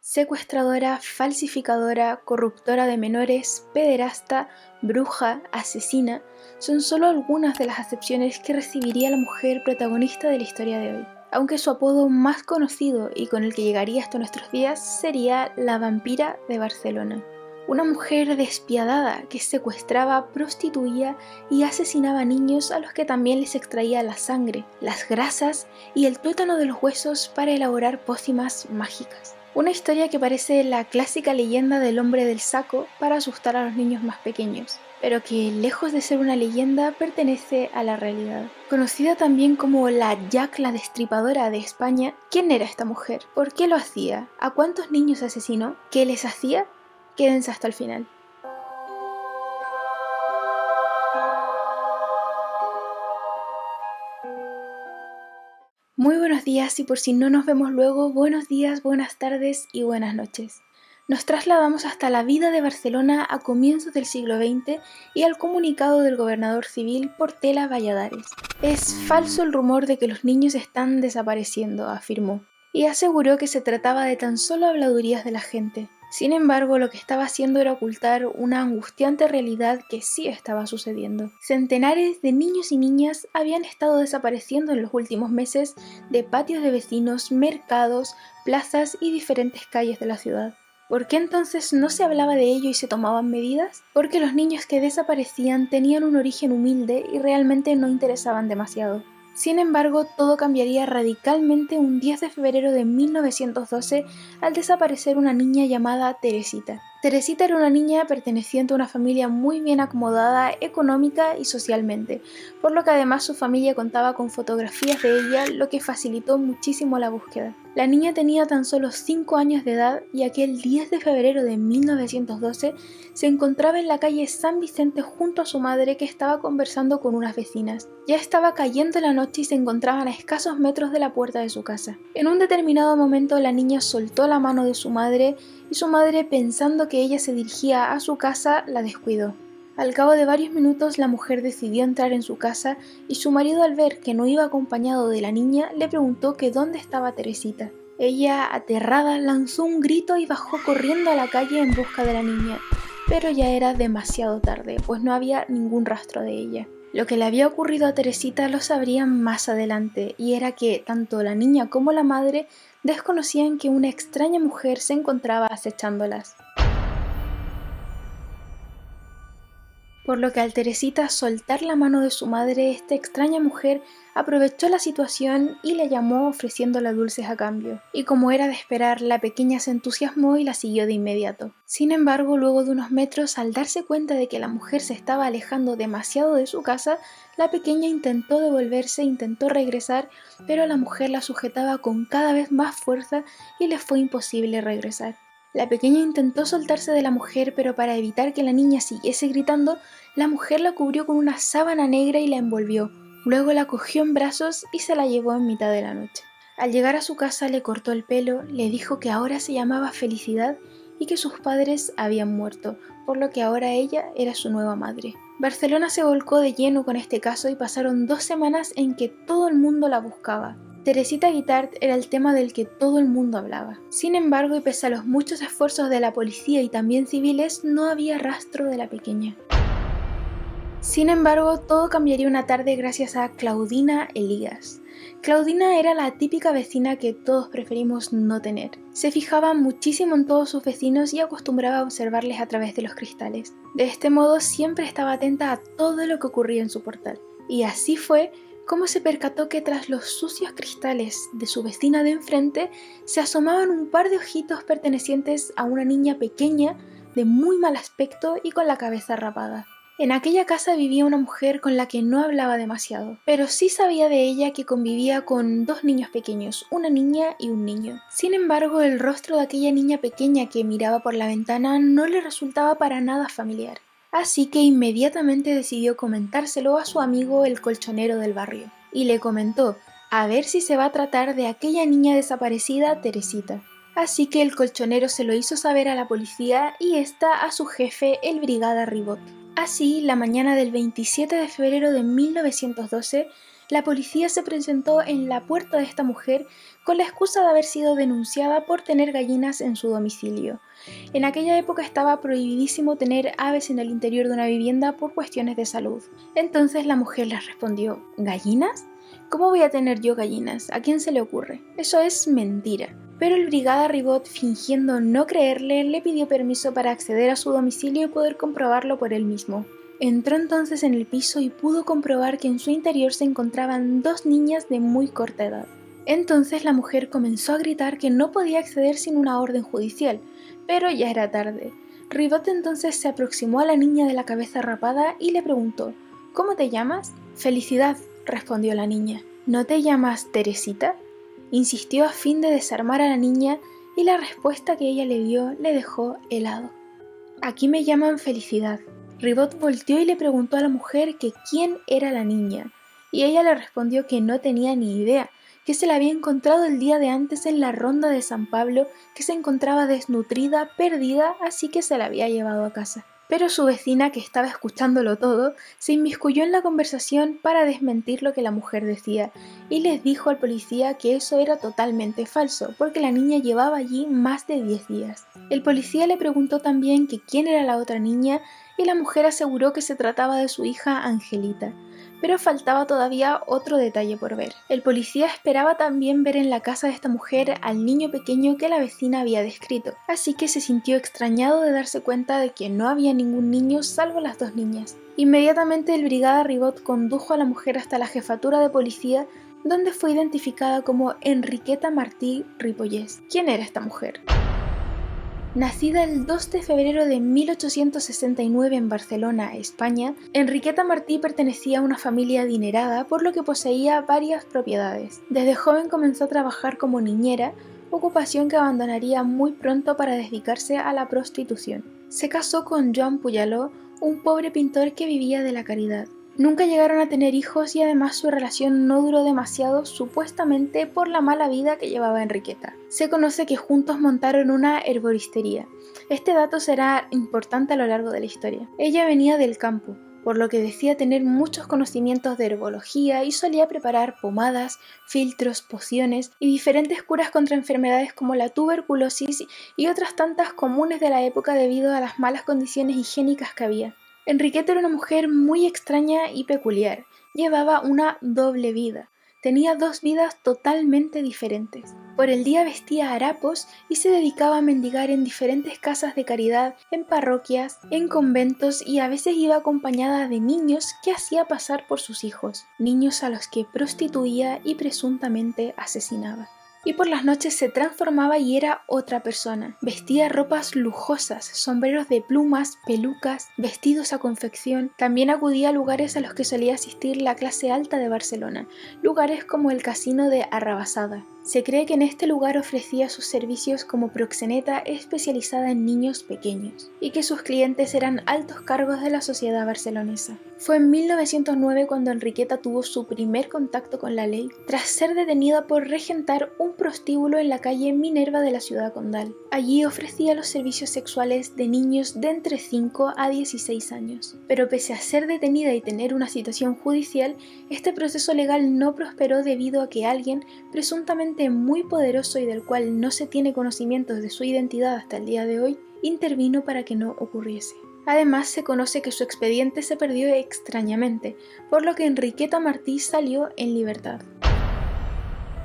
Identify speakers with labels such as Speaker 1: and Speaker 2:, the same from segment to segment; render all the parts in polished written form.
Speaker 1: secuestradora, falsificadora, corruptora de menores, pederasta, bruja, asesina, son solo algunas de las acepciones que recibiría la mujer protagonista de la historia de hoy. Aunque su apodo más conocido y con el que llegaría hasta nuestros días sería la vampira de Barcelona. Una mujer despiadada que secuestraba, prostituía y asesinaba niños a los que también les extraía la sangre, las grasas y el tuétano de los huesos para elaborar pócimas mágicas. Una historia que parece la clásica leyenda del hombre del saco para asustar a los niños más pequeños, pero que lejos de ser una leyenda pertenece a la realidad. Conocida también como la Jack la Destripadora de España, ¿quién era esta mujer? ¿Por qué lo hacía? ¿A cuántos niños asesinó? ¿Qué les hacía? Quédense hasta el final. Muy buenos días y por si no nos vemos luego, buenos días, buenas tardes y buenas noches. Nos trasladamos hasta la vida de Barcelona a comienzos del siglo XX y al comunicado del gobernador civil Portela Valladares. Es falso el rumor de que los niños están desapareciendo, afirmó, y aseguró que se trataba de tan solo habladurías de la gente. Sin embargo, lo que estaba haciendo era ocultar una angustiante realidad que sí estaba sucediendo. Centenares de niños y niñas habían estado desapareciendo en los últimos meses de patios de vecinos, mercados, plazas y diferentes calles de la ciudad. ¿Por qué entonces no se hablaba de ello y se tomaban medidas? Porque los niños que desaparecían tenían un origen humilde y realmente no interesaban demasiado. Sin embargo, todo cambiaría radicalmente un 10 de febrero de 1912 al desaparecer una niña llamada Teresita. Teresita era una niña perteneciente a una familia muy bien acomodada económica y socialmente, por lo que además su familia contaba con fotografías de ella, lo que facilitó muchísimo la búsqueda. La niña tenía tan solo 5 años de edad y aquel 10 de febrero de 1912 se encontraba en la calle San Vicente junto a su madre que estaba conversando con unas vecinas. Ya estaba cayendo la noche y se encontraban a escasos metros de la puerta de su casa. En un determinado momento la niña soltó la mano de su madre y su madre, pensando que ella se dirigía a su casa, la descuidó. Al cabo de varios minutos la mujer decidió entrar en su casa y su marido, al ver que no iba acompañado de la niña, le preguntó que dónde estaba Teresita. Ella, aterrada, lanzó un grito y bajó corriendo a la calle en busca de la niña, pero ya era demasiado tarde, pues no había ningún rastro de ella. Lo que le había ocurrido a Teresita lo sabrían más adelante, y era que tanto la niña como la madre desconocían que una extraña mujer se encontraba acechándolas. Por lo que al Teresita soltar la mano de su madre, esta extraña mujer aprovechó la situación y la llamó ofreciéndole dulces a cambio. Y como era de esperar, la pequeña se entusiasmó y la siguió de inmediato. Sin embargo, luego de unos metros, al darse cuenta de que la mujer se estaba alejando demasiado de su casa, la pequeña intentó devolverse, intentó regresar, pero la mujer la sujetaba con cada vez más fuerza y le fue imposible regresar. La pequeña intentó soltarse de la mujer, pero para evitar que la niña siguiese gritando, la mujer la cubrió con una sábana negra y la envolvió. Luego la cogió en brazos y se la llevó en mitad de la noche. Al llegar a su casa le cortó el pelo, le dijo que ahora se llamaba Felicidad y que sus padres habían muerto, por lo que ahora ella era su nueva madre. Barcelona se volcó de lleno con este caso y pasaron 2 semanas en que todo el mundo la buscaba. Teresita Guitart era el tema del que todo el mundo hablaba. Sin embargo, y pese a los muchos esfuerzos de la policía y también civiles, no había rastro de la pequeña. Sin embargo, todo cambiaría una tarde gracias a Claudina Elías. Claudina era la típica vecina que todos preferimos no tener. Se fijaba muchísimo en todos sus vecinos y acostumbraba a observarles a través de los cristales. De este modo siempre estaba atenta a todo lo que ocurría en su portal. Y así fue como se percató que tras los sucios cristales de su vecina de enfrente se asomaban un par de ojitos pertenecientes a una niña pequeña de muy mal aspecto y con la cabeza rapada. En aquella casa vivía una mujer con la que no hablaba demasiado, pero sí sabía de ella que convivía con 2 niños pequeños, una niña y un niño. Sin embargo, el rostro de aquella niña pequeña que miraba por la ventana no le resultaba para nada familiar. Así que inmediatamente decidió comentárselo a su amigo el colchonero del barrio, y le comentó a ver si se va a tratar de aquella niña desaparecida, Teresita. Así que el colchonero se lo hizo saber a la policía y ésta a su jefe, el brigada Ribot. Así, la mañana del 27 de febrero de 1912, La policía se presentó en la puerta de esta mujer con la excusa de haber sido denunciada por tener gallinas en su domicilio. En aquella época estaba prohibidísimo tener aves en el interior de una vivienda por cuestiones de salud. Entonces la mujer les respondió: ¿gallinas? ¿Cómo voy a tener yo gallinas? ¿A quién se le ocurre? Eso es mentira. Pero el brigada Ribot, fingiendo no creerle, le pidió permiso para acceder a su domicilio y poder comprobarlo por él mismo. Entró entonces en el piso y pudo comprobar que en su interior se encontraban dos niñas de muy corta edad. Entonces la mujer comenzó a gritar que no podía acceder sin una orden judicial, pero ya era tarde. Ribot entonces se aproximó a la niña de la cabeza rapada y le preguntó: ¿Cómo te llamas? Felicidad, respondió la niña. ¿No te llamas Teresita? Insistió a fin de desarmar a la niña y la respuesta que ella le dio le dejó helado. Aquí me llaman Felicidad. Ribot volteó y le preguntó a la mujer que quién era la niña, y ella le respondió que no tenía ni idea, que se la había encontrado el día de antes en la ronda de San Pablo, que se encontraba desnutrida, perdida, así que se la había llevado a casa. Pero su vecina, que estaba escuchándolo todo, se inmiscuyó en la conversación para desmentir lo que la mujer decía, y les dijo al policía que eso era totalmente falso, porque la niña llevaba allí más de 10 días. El policía le preguntó también que quién era la otra niña, y la mujer aseguró que se trataba de su hija Angelita. Pero faltaba todavía otro detalle por ver. El policía esperaba también ver en la casa de esta mujer al niño pequeño que la vecina había descrito, así que se sintió extrañado de darse cuenta de que no había ningún niño salvo las dos niñas. Inmediatamente el brigada Ribot condujo a la mujer hasta la jefatura de policía, donde fue identificada como Enriqueta Martí Ripollés. ¿Quién era esta mujer? Nacida el 2 de febrero de 1869 en Barcelona, España, Enriqueta Martí pertenecía a una familia adinerada, por lo que poseía varias propiedades. Desde joven comenzó a trabajar como niñera, ocupación que abandonaría muy pronto para dedicarse a la prostitución. Se casó con Joan Puyaló, un pobre pintor que vivía de la caridad. Nunca llegaron a tener hijos y además su relación no duró demasiado, supuestamente por la mala vida que llevaba Enriqueta. Se conoce que juntos montaron una herboristería. Este dato será importante a lo largo de la historia. Ella venía del campo, por lo que decía tener muchos conocimientos de herbología y solía preparar pomadas, filtros, pociones y diferentes curas contra enfermedades como la tuberculosis y otras tantas comunes de la época debido a las malas condiciones higiénicas que había. Enriqueta era una mujer muy extraña y peculiar. Llevaba una doble vida. Tenía dos vidas totalmente diferentes. Por el día vestía harapos y se dedicaba a mendigar en diferentes casas de caridad, en parroquias, en conventos y a veces iba acompañada de niños que hacía pasar por sus hijos, niños a los que prostituía y presuntamente asesinaba. Y por las noches se transformaba y era otra persona. Vestía ropas lujosas, sombreros de plumas, pelucas, vestidos a confección. También acudía a lugares a los que solía asistir la clase alta de Barcelona, lugares como el casino de Arrabasada. Se cree que en este lugar ofrecía sus servicios como proxeneta especializada en niños pequeños y que sus clientes eran altos cargos de la sociedad barcelonesa. Fue en 1909 cuando Enriqueta tuvo su primer contacto con la ley, tras ser detenida por regentar un prostíbulo en la calle Minerva de la ciudad condal. Allí ofrecía los servicios sexuales de niños de entre 5 a 16 años. Pero pese a ser detenida y tener una situación judicial, este proceso legal no prosperó debido a que alguien, presuntamente muy poderoso y del cual no se tiene conocimientos de su identidad hasta el día de hoy, intervino para que no ocurriese. Además, se conoce que su expediente se perdió extrañamente, por lo que Enriqueta Martí salió en libertad.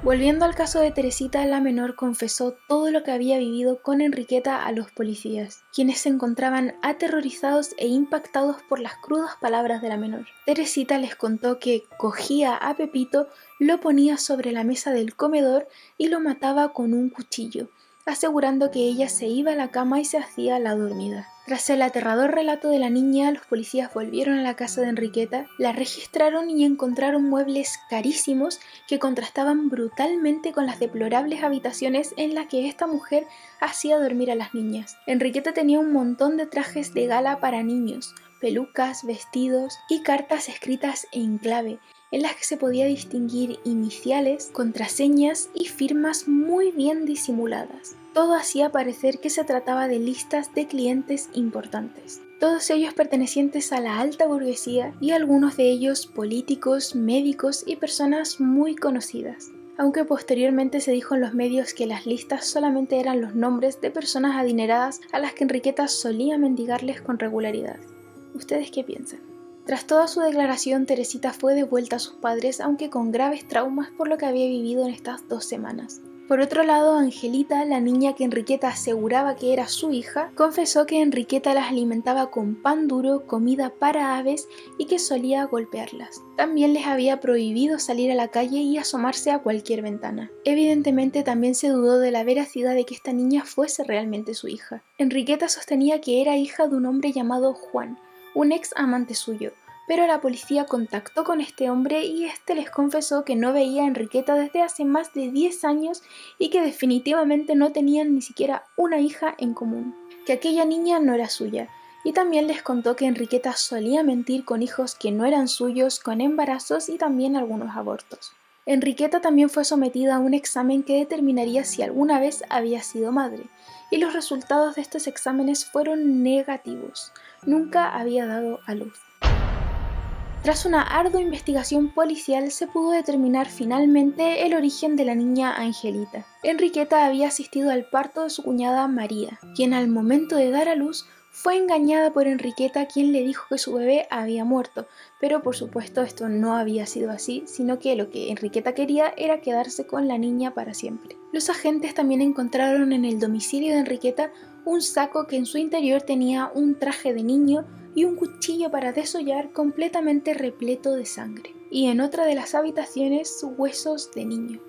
Speaker 1: Volviendo al caso de Teresita, la menor confesó todo lo que había vivido con Enriqueta a los policías, quienes se encontraban aterrorizados e impactados por las crudas palabras de la menor. Teresita les contó que cogía a Pepito, lo ponía sobre la mesa del comedor y lo mataba con un cuchillo, asegurando que ella se iba a la cama y se hacía la dormida. Tras el aterrador relato de la niña, los policías volvieron a la casa de Enriqueta, la registraron y encontraron muebles carísimos que contrastaban brutalmente con las deplorables habitaciones en las que esta mujer hacía dormir a las niñas. Enriqueta tenía un montón de trajes de gala para niños, pelucas, vestidos y cartas escritas en clave, en las que se podía distinguir iniciales, contraseñas y firmas muy bien disimuladas. Todo hacía parecer que se trataba de listas de clientes importantes. todos ellos pertenecientes a la alta burguesía y algunos de ellos políticos, médicos y personas muy conocidas. Aunque posteriormente se dijo en los medios que las listas solamente eran los nombres de personas adineradas a las que Enriqueta solía mendigarles con regularidad. ¿Ustedes qué piensan? Tras toda su declaración, Teresita fue devuelta a sus padres, aunque con graves traumas por lo que había vivido en estas 2 semanas. Por otro lado, Angelita, la niña que Enriqueta aseguraba que era su hija, confesó que Enriqueta las alimentaba con pan duro, comida para aves y que solía golpearlas. También les había prohibido salir a la calle y asomarse a cualquier ventana. Evidentemente también se dudó de la veracidad de que esta niña fuese realmente su hija. Enriqueta sostenía que era hija de un hombre llamado Juan, un ex amante suyo, pero la policía contactó con este hombre y este les confesó que no veía a Enriqueta desde hace más de 10 años y que definitivamente no tenían ni siquiera una hija en común, que aquella niña no era suya, y también les contó que Enriqueta solía mentir con hijos que no eran suyos, con embarazos y también algunos abortos. Enriqueta también fue sometida a un examen que determinaría si alguna vez había sido madre, y los resultados de estos exámenes fueron negativos. Nunca había dado a luz. Tras una ardua investigación policial se pudo determinar finalmente el origen de la niña Angelita. Enriqueta había asistido al parto de su cuñada María, quien al momento de dar a luz fue engañada por Enriqueta, quien le dijo que su bebé había muerto, pero por supuesto esto no había sido así, sino que lo que Enriqueta quería era quedarse con la niña para siempre. Los agentes también encontraron en el domicilio de Enriqueta un saco que en su interior tenía un traje de niño y un cuchillo para desollar completamente repleto de sangre, y en otra de las habitaciones huesos de niños.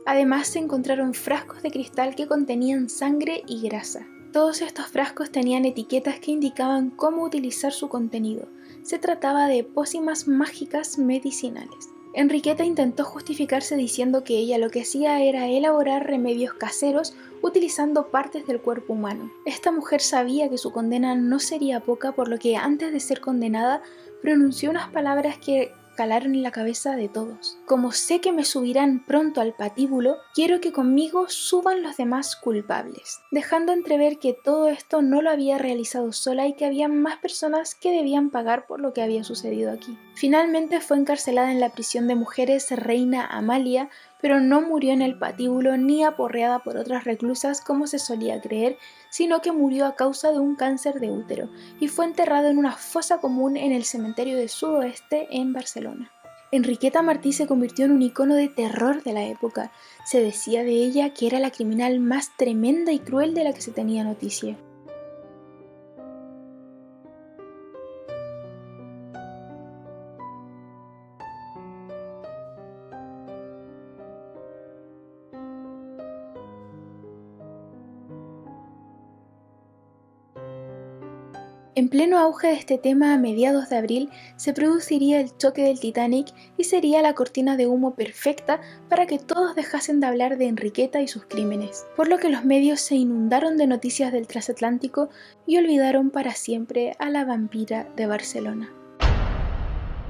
Speaker 1: Además se encontraron frascos de cristal que contenían sangre y grasa. Todos estos frascos tenían etiquetas que indicaban cómo utilizar su contenido. Se trataba de pócimas mágicas medicinales. Enriqueta intentó justificarse diciendo que ella lo que hacía era elaborar remedios caseros utilizando partes del cuerpo humano. Esta mujer sabía que su condena no sería poca, por lo que antes de ser condenada pronunció unas palabras que calaron en la cabeza de todos. Como sé que me subirán pronto al patíbulo, quiero que conmigo suban los demás culpables, dejando entrever que todo esto no lo había realizado sola y que había más personas que debían pagar por lo que había sucedido aquí. Finalmente fue encarcelada en la prisión de mujeres Reina Amalia, pero no murió en el patíbulo ni aporreada por otras reclusas como se solía creer, sino que murió a causa de un cáncer de útero y fue enterrado en una fosa común en el cementerio del Sudoeste en Barcelona. Enriqueta Martí se convirtió en un icono de terror de la época. Se decía de ella que era la criminal más tremenda y cruel de la que se tenía noticia. En pleno auge de este tema, a mediados de abril, se produciría el choque del Titanic y sería la cortina de humo perfecta para que todos dejasen de hablar de Enriqueta y sus crímenes, por lo que los medios se inundaron de noticias del transatlántico y olvidaron para siempre a la vampira de Barcelona.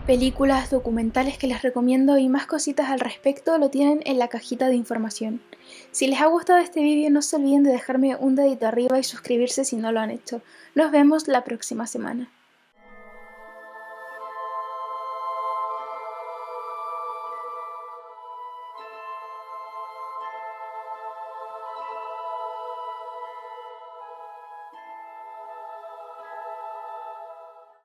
Speaker 1: Películas, documentales que les recomiendo y más cositas al respecto lo tienen en la cajita de información. Si les ha gustado este vídeo no se olviden de dejarme un dedito arriba y suscribirse si no lo han hecho. Nos vemos la próxima semana.